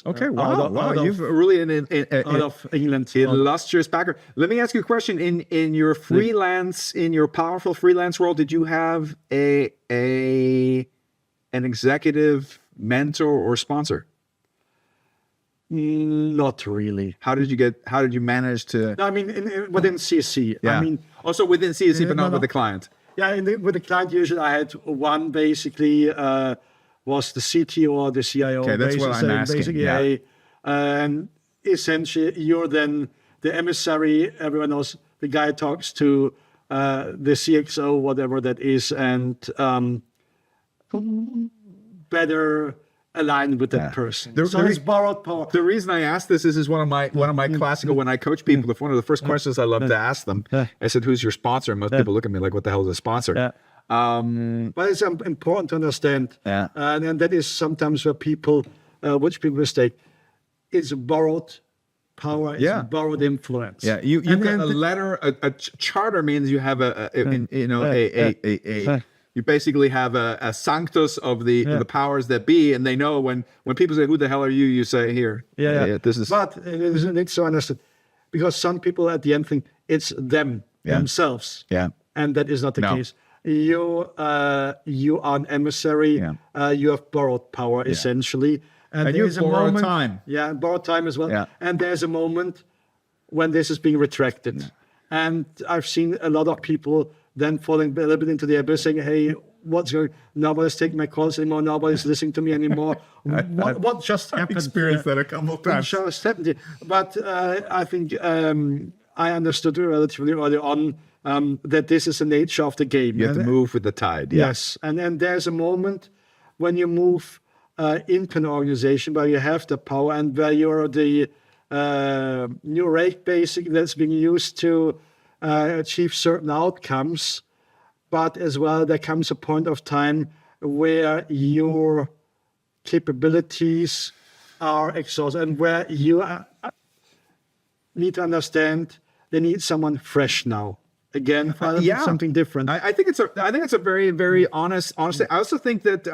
Okay, wow. You've really out of England. Illustrious background. Let me ask you a question. In your freelance, in your powerful freelance role, did you have an executive mentor or sponsor? Not really. How did you manage to? No, I mean, within CSC. Yeah. I mean, also within CSC, but not with the client. Yeah, with the client, usually I had one basically was the CTO or the CIO. Okay, that's what I'm asking. Basically, yeah. And essentially, you're then the emissary. Everyone knows the guy talks to the CXO, whatever that is, and better aligned with that person. So it's borrowed power. The reason I ask this is one of my classical, when I coach people, one of the first questions I love to ask them, I said, who's your sponsor? And most people look at me like, what the hell is a sponsor? Yeah. But it's important to understand. Yeah. And that is sometimes where which people mistake, it's borrowed power, it's borrowed influence. Yeah, you got a letter, a charter means you have you basically have a sanctus of the powers that be, and they know when people say, who the hell are you? You say, here. This is. But it needs to understand, because some people at the end think it's themselves. Yeah. And that is not the case. You are an emissary. Yeah. You have borrowed power, essentially. And you borrowed time. Yeah, borrowed time as well. Yeah. And there's a moment when this is being retracted. Yeah. And I've seen a lot of people then falling a little bit into the abyss, saying, hey, what's going on? Nobody's taking my calls anymore. Nobody's listening to me anymore. What just happened? I've experienced that a couple of times. What just happened? But I think I understood relatively early on that this is the nature of the game. You have to move with the tide. Yeah. Yes. And then there's a moment when you move into an organization where you have the power and where you're the new rate basically that's being used to achieve certain outcomes, but as well there comes a point of time where your capabilities are exhausted and where you need to understand they need someone fresh now. Again, something different. I think it's a very, very honest. I also think that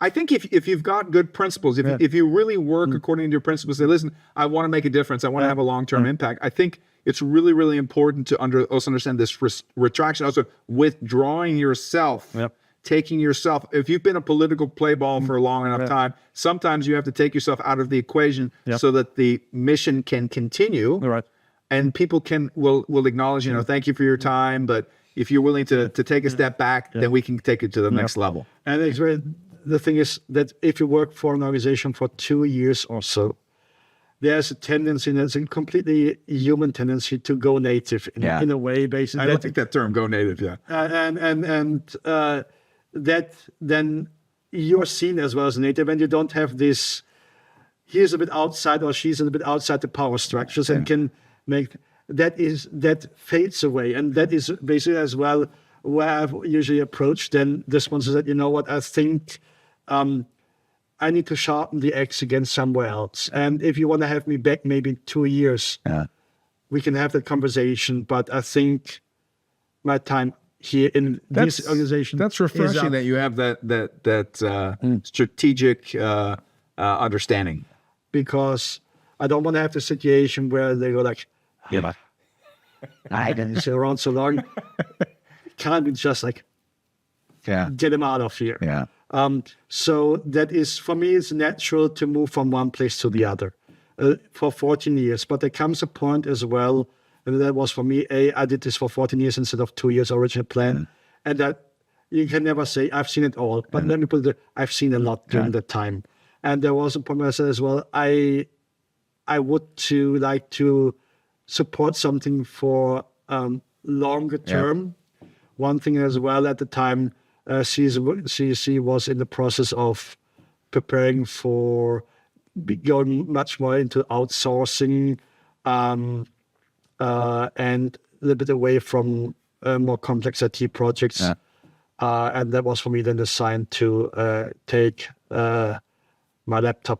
I think if you've got good principles, if you really work according to your principles, say, listen, I want to make a difference, I want to have a long-term impact. I think it's really, really important to also understand this retraction, also withdrawing yourself, taking yourself. If you've been a political play ball for a long enough time, sometimes you have to take yourself out of the equation so that the mission can continue. Right. And people will acknowledge, thank you for your time, but if you're willing to take a step back, then we can take it to the next level. And the thing is that if you work for an organization for 2 years or so, there's a tendency, there's a completely human tendency to go native in a way, basically. I like that term, go native, and that then you're seen as well as native, and you don't have this, he's a bit outside or she's a bit outside the power structures and can make, that fades away. And that is basically as well where I've usually approached then the sponsors that, you know what, I think I need to sharpen the axe against somewhere else. And if you want to have me back maybe in 2 years, we can have that conversation. But I think my time here in this organization, that's refreshing that you have that strategic understanding. Because I don't want to have the situation where they go like, I didn't sit around so long. Can't be just like, get him out of here. Yeah. So that is, for me, it's natural to move from one place to the other for 14 years. But there comes a point as well, and that was for me, I did this for 14 years instead of 2 years original plan. And that you can never say, I've seen it all. But let me put it, I've seen a lot during that time. And there was a point where I said as well, I would like to support something for longer term. One thing as well at the time, CSC was in the process of preparing for going much more into outsourcing and a little bit away from more complex IT projects. And that was for me then the sign to take my laptop